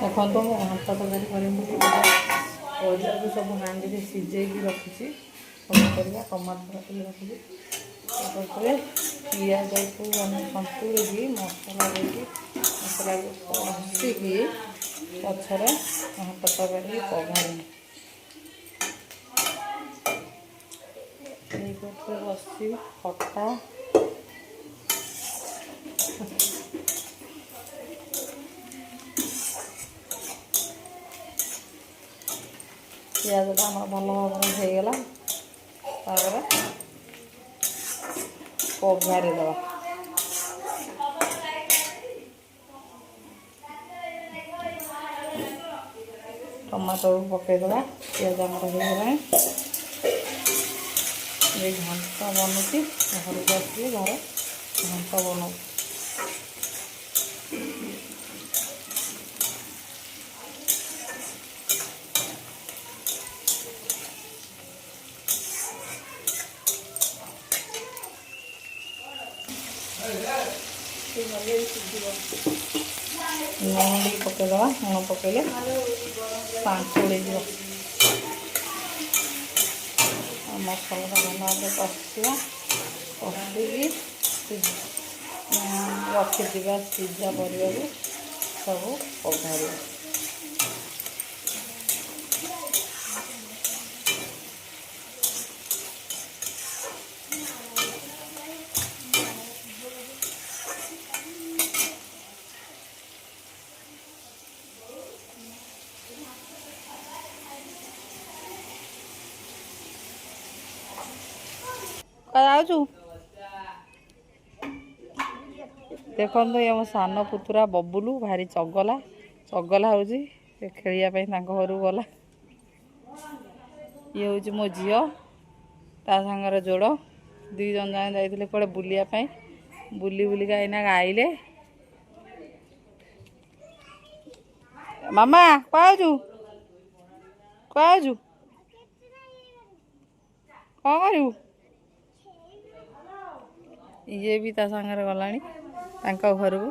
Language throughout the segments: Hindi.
देखो तो मैं घंटा तरकारी परिया को सब हांडी में सीझे रखी पनीपरिया टमाटर रखी पियाज को सतुड़ी मसला देकी मसला कषिकी पछरे घंटा तरकारी पघारी बसी खटा पियाजटा आम भल भाव होगला पघारी दवा टमाटो पकईदे पियाज आमर होगला ये घंटा बनुची घर को आसिए घर घंटा बनाऊ लुण पकईदे लुण पकईले पाँचोड़े मसला भल भाव कषा कषिकी रखिथा सीझा परिया सब पघार जाऊँ देखो ये मो सान पुतुरा बबुलू भारी चगला चगला हो खेलियाप घर गला ये हूँ मो झील ता सांगर जोड़ दी जन जाए जाते कड़े बुलाप बुली बुलिका इना आइले मामा कहजु कहजु कौन करू ये भी ता सांगे गला घर को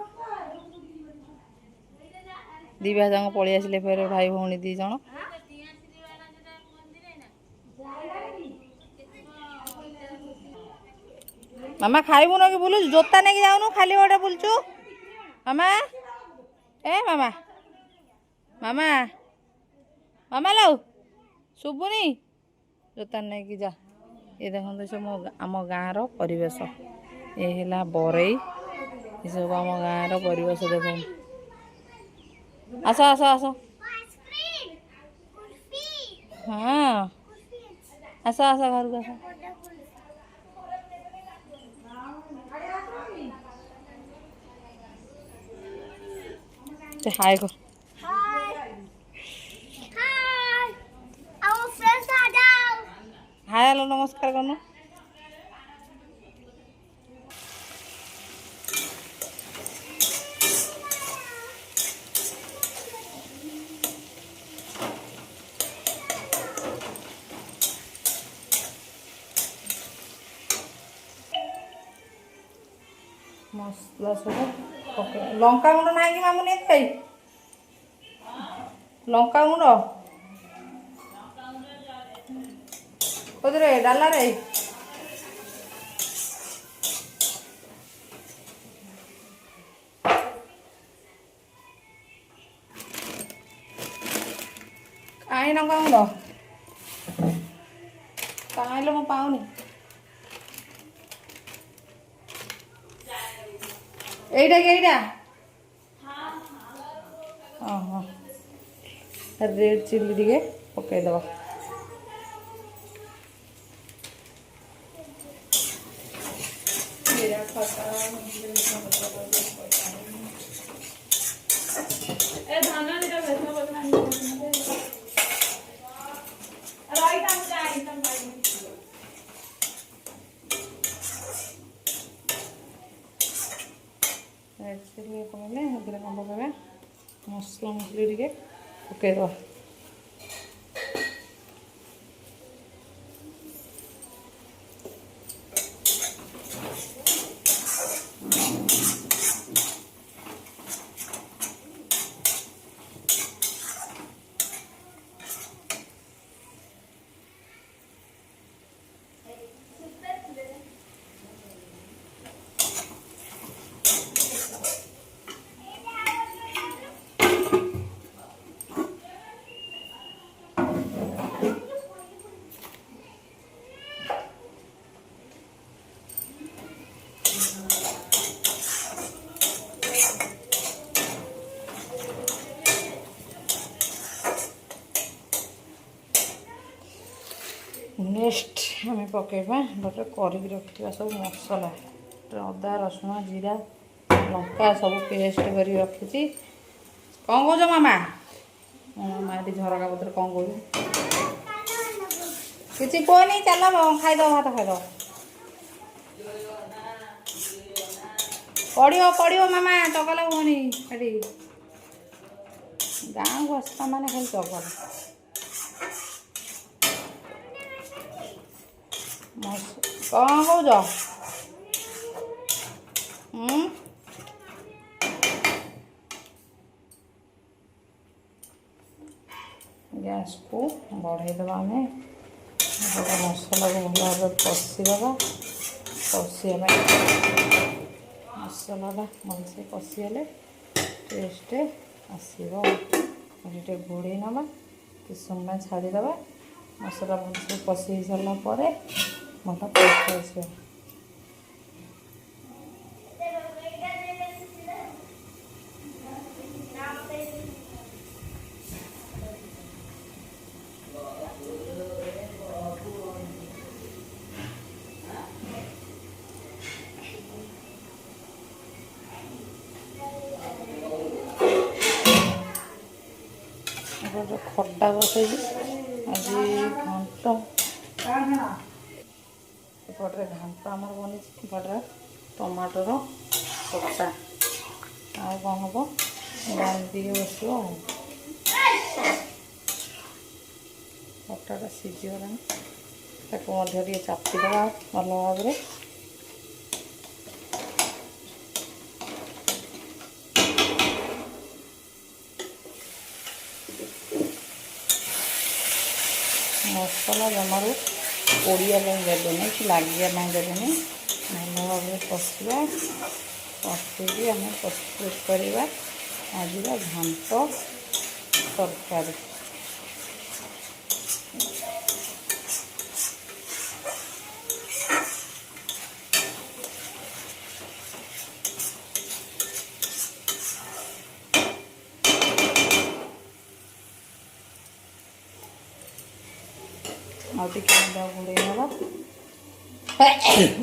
दी भाई जाक पलि आसिले फेर भाई भौणी दी जन मामा खाइबु न कि बुलु जोता नहीं जाऊनु खाली गोटे बुलचु मामा ए मामा मामा मामा लो शुभुनी जोता नहीं कि जा ये देखो सब आम गाँव परिवेश ये है बरई ये सब आम गाँव परिवेश देख आस आस आस हाँ आस आस घर को आस हाय कर हाय हेलो नमस्कार करना मसला सब लंका गुंड ना कि मामुनी खाई लंका गुंड कदरे डाला रे कहीं लंका गुंड कहीं लो मो पाऊनी एटा केटा हाँ रेड चिल्ली टे पकईदे पकड़े कम पकड़ा मसला मसली टे पकईदे नेक्स्ट आम पकेबा गोटे करके रखा सब मसला अदा रसुण जीरा लंका सब पेस्ट कर रखी कौन कौच मामा मामा ये झरका पत्र कौन कौन किसी कहनी चल खाईद भात खाईद पड़ो पड़ो मामा चगला हुनी एटी गाँव को आसता मैंने खाली चगला कौन कौच गैस को बढ़ेदबा आम मसला को भल भाव कषिदबा कषिया मसला भलसे कषिगले टेस्ट आसो घोड़े नवा कि समय छाड़ीदबा मसला भलसे कषि सारापर भल टेस्ट आसो खड्डा बसई आज घंट एपटे घंट आम बनी पटे टमाटर खटा आ कौन हम डाल दिए बस खटाटा सीझीगला चापीदे भल भाव मसला जमार पोड़िया देनी कि लगे देनी भल भाव कषा कषिकी आम प्रस्तुत करवा आज घांट तरकारी घोड़े ना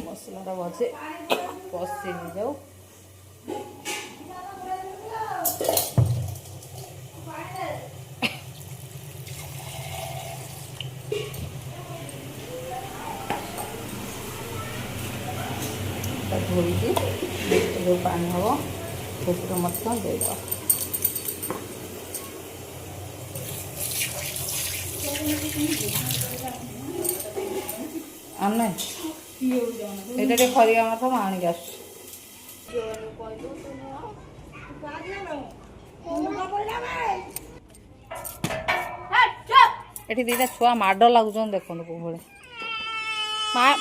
मसला भजे कषि जाऊ धोईकी जो पानी हम देद आने ये खरिया मत आणिक आस दीटा छुआ माड लगुच देखो कौन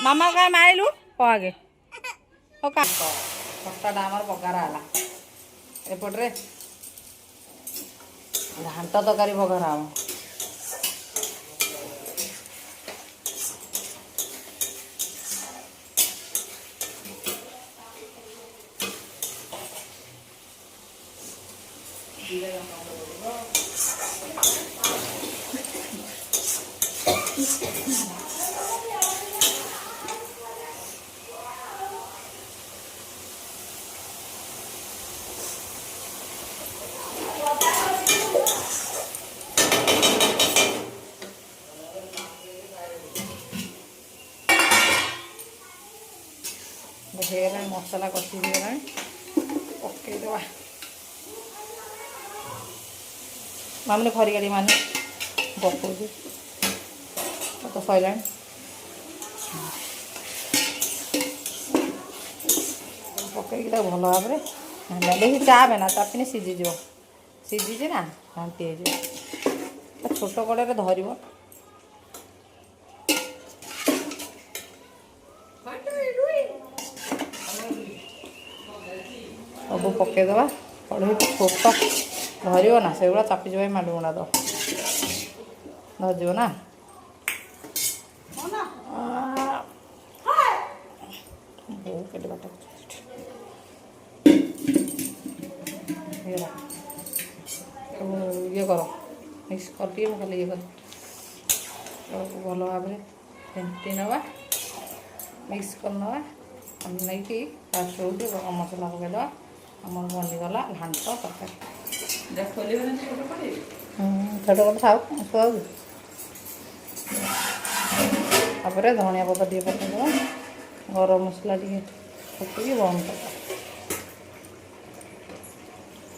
मामा क्या मारिलु कह आगे खटाटा आम बगारा है एपटे घांट तरकारी बगारा हम होगा मसला कषि होगा पकईदे मामले खरिगाड़ी मान पकौ तो सैला पकईक भल भाव बेसी चापे ना चापिने सीझीज सीझीजे ना घाटी हो छोट कड़े धर सब पकईदे कड़े छोट धर ना से चापी जाए मांड मुंडा दो धरज ना बहुत बाट ये कर मिक्स कर दिए खाली ये कर भल भाव फेंटी नवा मिक्स करनवा नहीं कि फास्ट होगी गरम मसला पकईदे आम बनीगला घांट तरकारी छोट छोट खाओ खुआऊ तापर धनिया पत्र टे पकईदे गरम मसला टे पकई बंद कर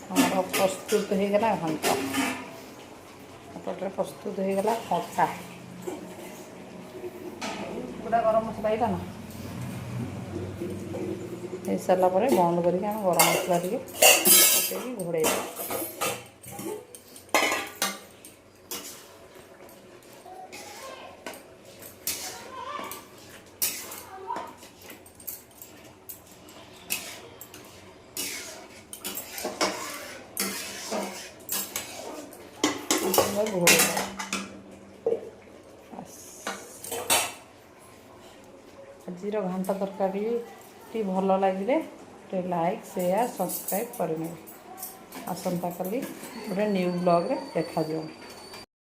हमारा प्रस्तुत हो गला घंट एपटे प्रस्तुत हो गला खटा पूरा गरम मसला ये ना हो सारापर बंद करके गरम मसला टे पकई घोड़े घोड़े आज घांट तरकारी भल लगे लाइक शेयर सब्सक्राइब करेंगे आसंता काली गोटे न्यू ब्लॉग रे देखा।